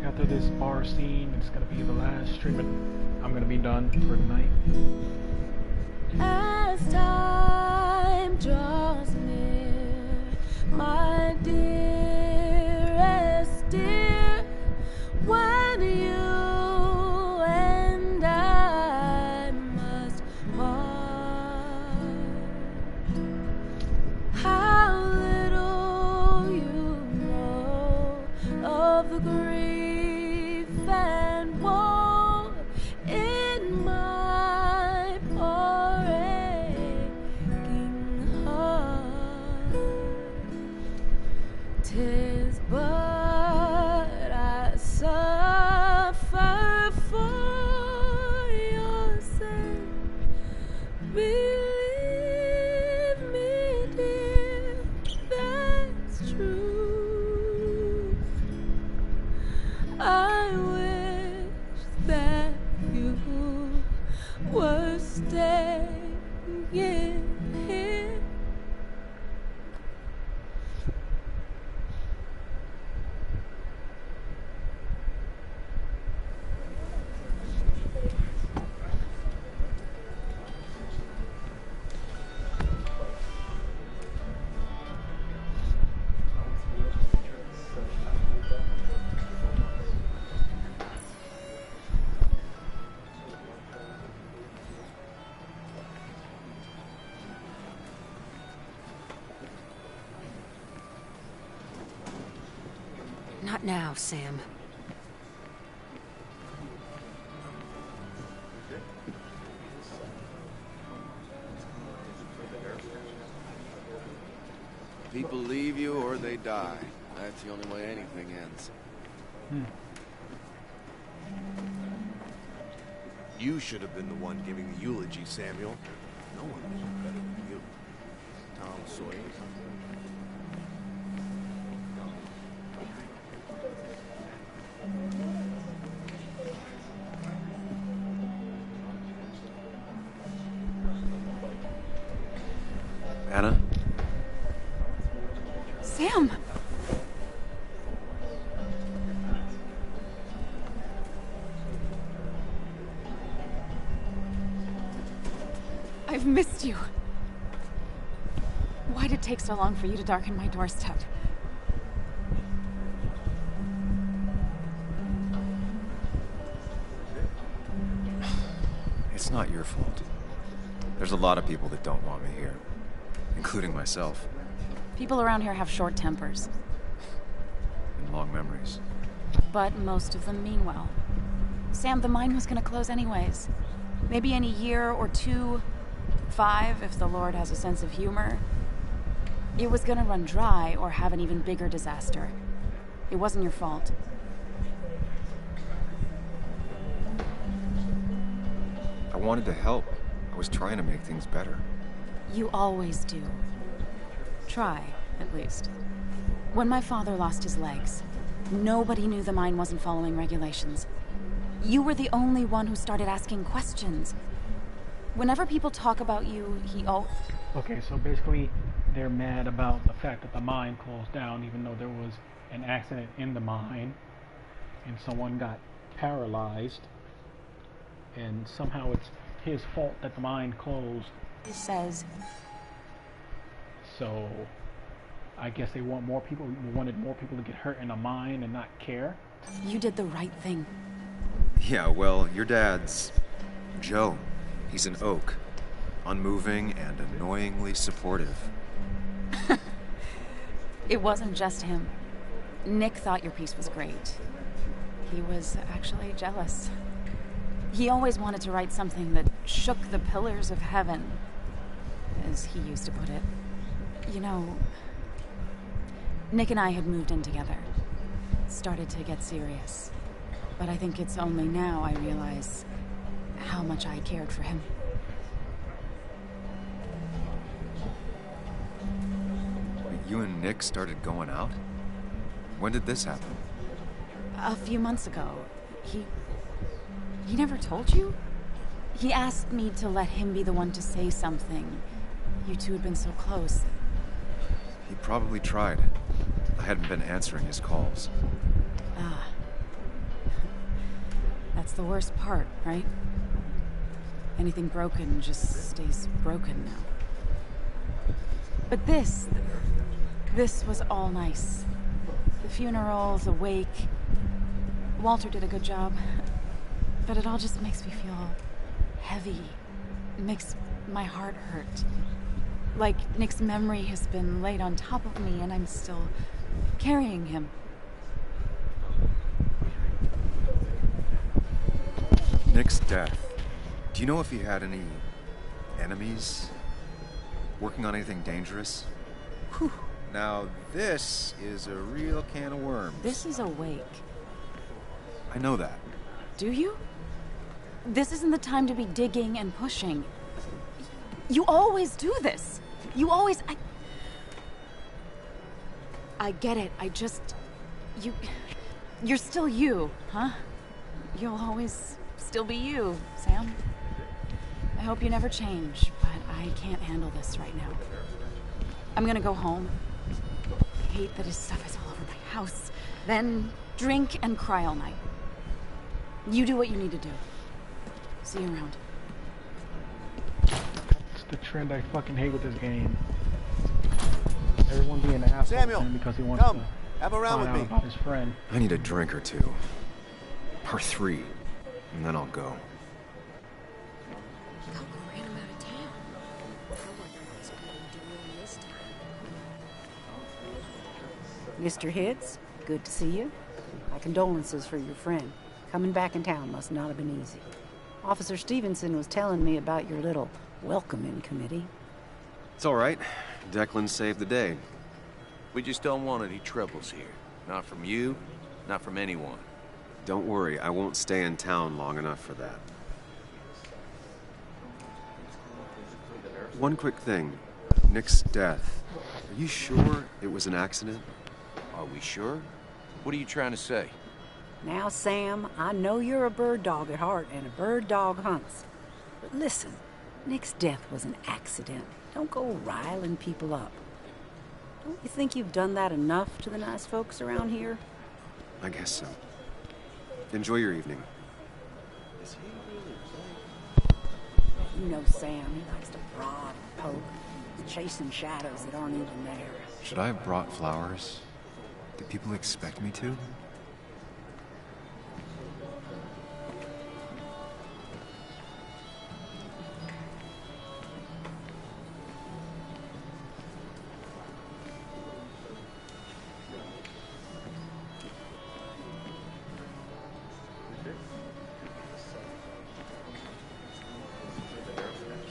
Speaker 1: After this bar scene, it's gonna be the last stream, and I'm gonna be done for the night.
Speaker 11: As time draws near, my dearest dear, when you and I must part, how little you know of the grief and woe in my poor aching heart. 'Tis but I suffer for your sake. Believe me, dear, that's true. I wish that you were staying here.
Speaker 10: Not now, Sam.
Speaker 12: People leave you or they die. That's the only way anything ends.
Speaker 8: You should have been the one giving the eulogy, Samuel. No one knew better than you. Tom Sawyer.
Speaker 4: Anna?
Speaker 6: Sam! I've missed you. Why'd it take so long for you to darken my doorstep?
Speaker 4: It's not your fault. There's a lot of people that don't want me here, including myself.
Speaker 6: People around here have short tempers,
Speaker 4: And long memories.
Speaker 6: but most of them mean well. Sam, the mine was gonna close anyways. Maybe in a year or 2, 5, if the Lord has a sense of humor. It was gonna run dry or have an even bigger disaster. It wasn't your fault.
Speaker 4: I wanted to help. I was trying to make things better.
Speaker 6: You always do. Try, at least. When my father lost his legs, nobody knew the mine wasn't following regulations. You were the only one who started asking questions. Whenever people talk about you,
Speaker 1: Okay, so basically, they're mad about the fact that the mine closed down, even though there was an accident in the mine, and someone got paralyzed, and somehow it's his fault that the mine closed.
Speaker 6: He says.
Speaker 1: So, I guess they wanted more people to get hurt in a mine and not care.
Speaker 6: You did the right thing.
Speaker 4: Yeah, well, your dad's Joe. He's an oak. Unmoving and annoyingly supportive.
Speaker 6: It wasn't just him. Nick thought your piece was great. He was actually jealous. He always wanted to write something that shook the pillars of heaven, as he used to put it. You know, Nick and I had moved in together. Started to get serious. But I think it's only now I realize how much I cared for him.
Speaker 4: You and Nick started going out? When did this happen?
Speaker 6: A few months ago. He never told you? He asked me to let him be the one to say something. You two had been so close.
Speaker 4: He probably tried. I hadn't been answering his calls.
Speaker 6: Ah. That's the worst part, right? Anything broken just stays broken now. But this was all nice. The funeral, the wake. Walter did a good job. But it all just makes me feel heavy. It makes my heart hurt. Like Nick's memory has been laid on top of me and I'm still carrying him.
Speaker 4: Nick's death. Do you know if he had any enemies? Working on anything dangerous? Whew. Now, this is a real can of worms.
Speaker 6: This is a wake.
Speaker 4: I know that.
Speaker 6: Do you? This isn't the time to be digging and pushing. You always do this. You always... I get it. I just... You're still you, huh? You'll always still be you, Sam. I hope you never change, but I can't handle this right now. I'm gonna go home. I hate that his stuff is all over my house. Then drink and cry all night. You do what you need to do. See you around.
Speaker 1: It's the trend I fucking hate with this game. Everyone being an asshole
Speaker 8: Samuel,
Speaker 1: because he wants
Speaker 8: come.
Speaker 1: to
Speaker 8: Have a round
Speaker 1: find
Speaker 8: with
Speaker 1: out
Speaker 8: me.
Speaker 1: about his friend.
Speaker 4: I need a drink or two. Or 3. And then I'll go.
Speaker 13: Mr. Hitz, good to see you. My condolences for your friend. Coming back in town must not have been easy. Officer Stevenson was telling me about your little welcoming committee.
Speaker 4: It's all right. Declan saved the day.
Speaker 5: We just don't want any troubles here. Not from you, not from anyone.
Speaker 4: Don't worry, I won't stay in town long enough for that. One quick thing. Nick's death. Are you sure it was an accident?
Speaker 5: Are we sure? What are you trying to say?
Speaker 13: Now, Sam, I know you're a bird dog at heart and a bird dog hunts. But listen, Nick's death was an accident. Don't go riling people up. Don't you think you've done that enough to the nice folks around here?
Speaker 4: I guess so. Enjoy your evening.
Speaker 13: You know Sam, he likes to prod and poke, chasing shadows that aren't even there.
Speaker 4: Should I have brought flowers? Do people expect me to?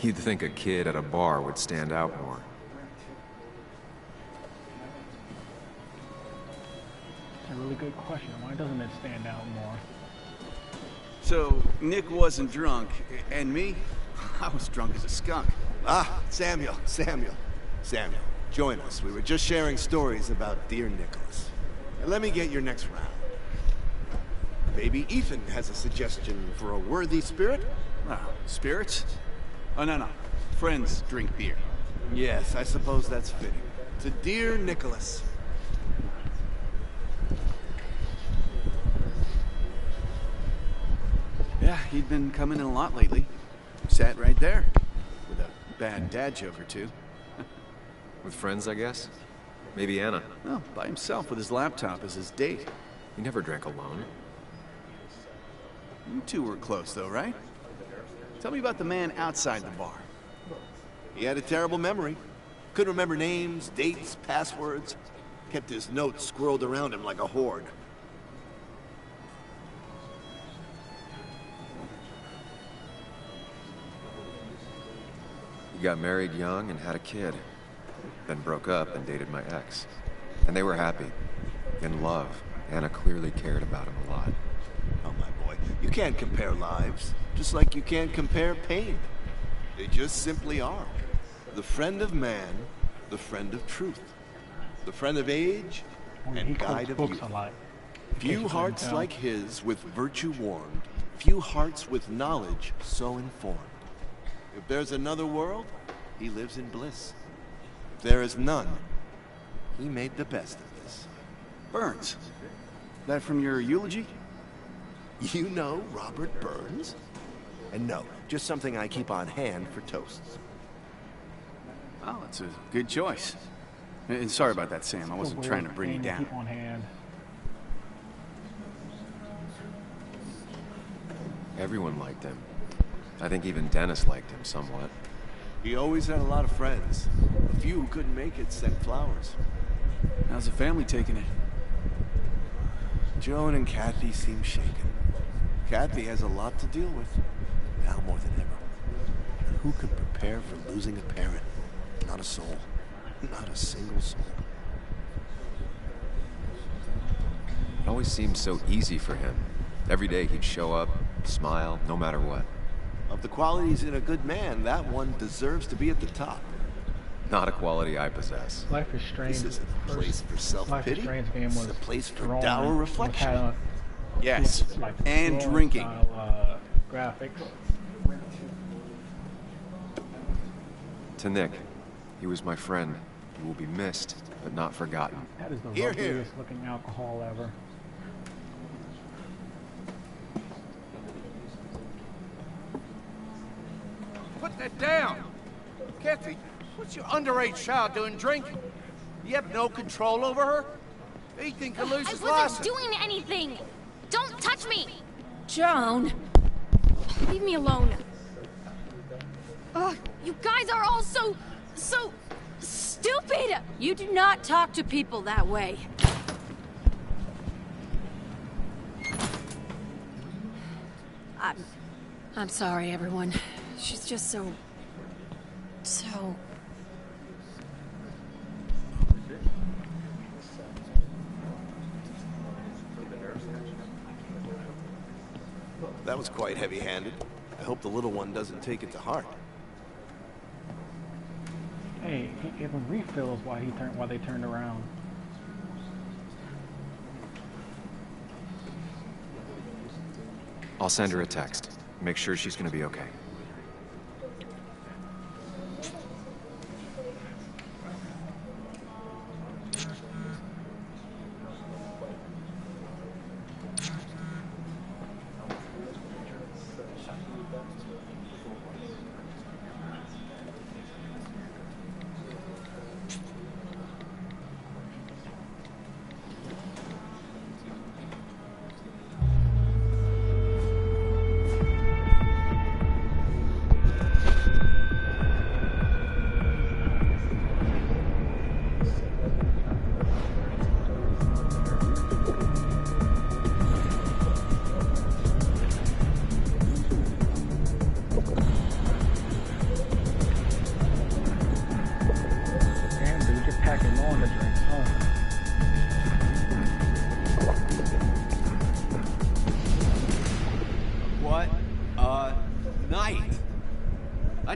Speaker 4: You'd think a kid at a bar would stand out more.
Speaker 1: That's a really good question. Why doesn't it stand out more?
Speaker 14: So, Nick wasn't drunk, and me? I was drunk as a skunk.
Speaker 8: Ah, Samuel. Join us. We were just sharing stories about dear Nicholas. And let me get your next round. Maybe Ethan has a suggestion for a worthy spirit?
Speaker 14: Oh, spirits? Oh, no. Friends drink beer.
Speaker 8: Yes, I suppose that's fitting. To dear Nicholas.
Speaker 14: Yeah, he'd been coming in a lot lately. Sat right there. With a bad dad joke or two.
Speaker 4: With friends, I guess? Maybe Anna.
Speaker 14: No, by himself with his laptop as his date.
Speaker 4: He never drank alone.
Speaker 14: You two were close, though, right? Tell me about the man outside the bar.
Speaker 8: He had a terrible memory. Couldn't remember names, dates, passwords. Kept his notes squirreled around him like a hoard.
Speaker 4: He got married young and had a kid. Then broke up and dated my ex. And they were happy. In love. Anna clearly cared about him a lot.
Speaker 8: Oh, my boy. You can't compare lives. Just like you can't compare pain. They just simply are. The friend of man, the friend of truth. The friend of age, and guide of youth. Few hearts like his with virtue warmed. Few hearts with knowledge so informed. If there's another world, he lives in bliss. If there is none, he made the best of this.
Speaker 14: Burns. That from your eulogy?
Speaker 8: You know Robert Burns? And no, just something I keep on hand for toasts.
Speaker 14: Oh, that's a good choice. And sorry about that, Sam. I wasn't trying to bring you down.
Speaker 1: Keep on hand.
Speaker 4: Everyone liked him. I think even Dennis liked him somewhat.
Speaker 8: He always had a lot of friends. A few who couldn't make it sent flowers.
Speaker 14: How's the family taking it?
Speaker 8: Joan and Kathy seem shaken. Kathy has a lot to deal with, now more than ever. And who could prepare for losing a parent? Not a soul. Not a single soul.
Speaker 4: It always seemed so easy for him. Every day he'd show up, smile, no matter what.
Speaker 8: Of the qualities in a good man, that one deserves to be at the top.
Speaker 4: Not a quality I possess.
Speaker 1: Life is Strange.
Speaker 8: This isn't a place for self-pity.
Speaker 1: Life is Strange game was
Speaker 8: a place for
Speaker 1: drawing,
Speaker 8: dour reflection.
Speaker 14: Yes,
Speaker 1: like
Speaker 14: and drinking.
Speaker 1: Style, graphics.
Speaker 4: To Nick, he was my friend. He will be missed, but not forgotten.
Speaker 1: That is the ugliest looking alcohol ever.
Speaker 15: Put that down! Kathy, what's your underage child doing drinking? You have no control over her? Ethan could lose his
Speaker 7: I wasn't
Speaker 15: license.
Speaker 7: doing anything! Don't touch me!
Speaker 11: Joan!
Speaker 7: Leave me alone. You guys are all so stupid!
Speaker 11: You do not talk to people that way. I'm sorry, everyone. She's just so...
Speaker 8: That was quite heavy-handed. I hope the little one doesn't take it to heart.
Speaker 1: Hey, he gave him refills while they turned around.
Speaker 4: I'll send her a text. Make sure she's gonna be okay.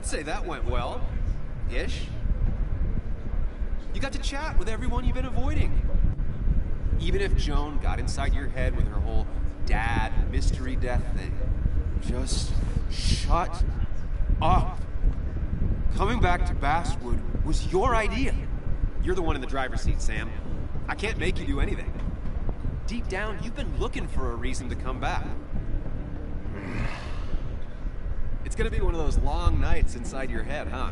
Speaker 4: I'd say that went well. Ish. You got to chat with everyone you've been avoiding. Even if Joan got inside your head with her whole dad mystery death thing. Just shut up. Coming back to Basswood was your idea. You're the one in the driver's seat, Sam. I can't make you do anything. Deep down, you've been looking for a reason to come back. It's gonna be one of those long nights inside your head, huh?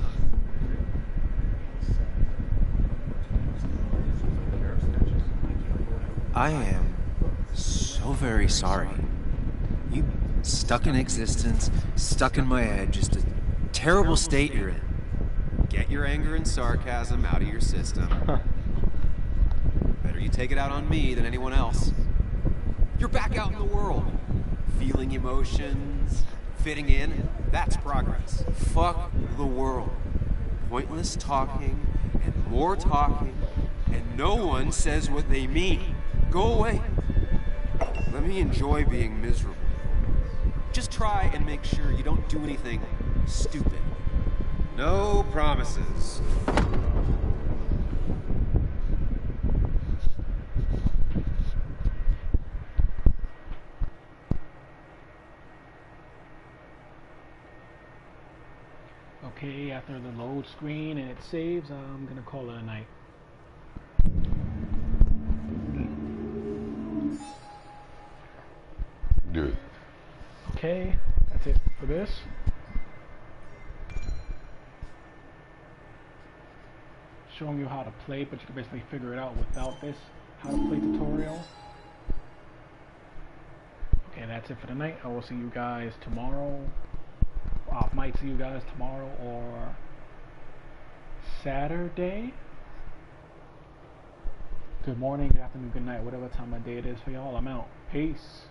Speaker 4: I am so very sorry. You stuck in existence, stuck in my head, just a terrible state you're in. Get your anger and sarcasm out of your system. Better you take it out on me than anyone else. You're back out in the world, feeling emotions, fitting in. That's progress. Fuck the world. Pointless talking and more talking, and no one says what they mean. Go away. Let me enjoy being miserable. Just try and make sure you don't do anything stupid. No promises.
Speaker 1: Okay, after the load screen and it saves, I'm gonna call it a night.
Speaker 16: Good.
Speaker 1: Okay, that's it for this. Showing you how to play, but you can basically figure it out without this how to play tutorial. Okay, that's it for tonight. I will see you guys tomorrow. I might see you guys tomorrow or Saturday. Good morning, good afternoon, good night, whatever time of day it is for y'all. I'm out. Peace.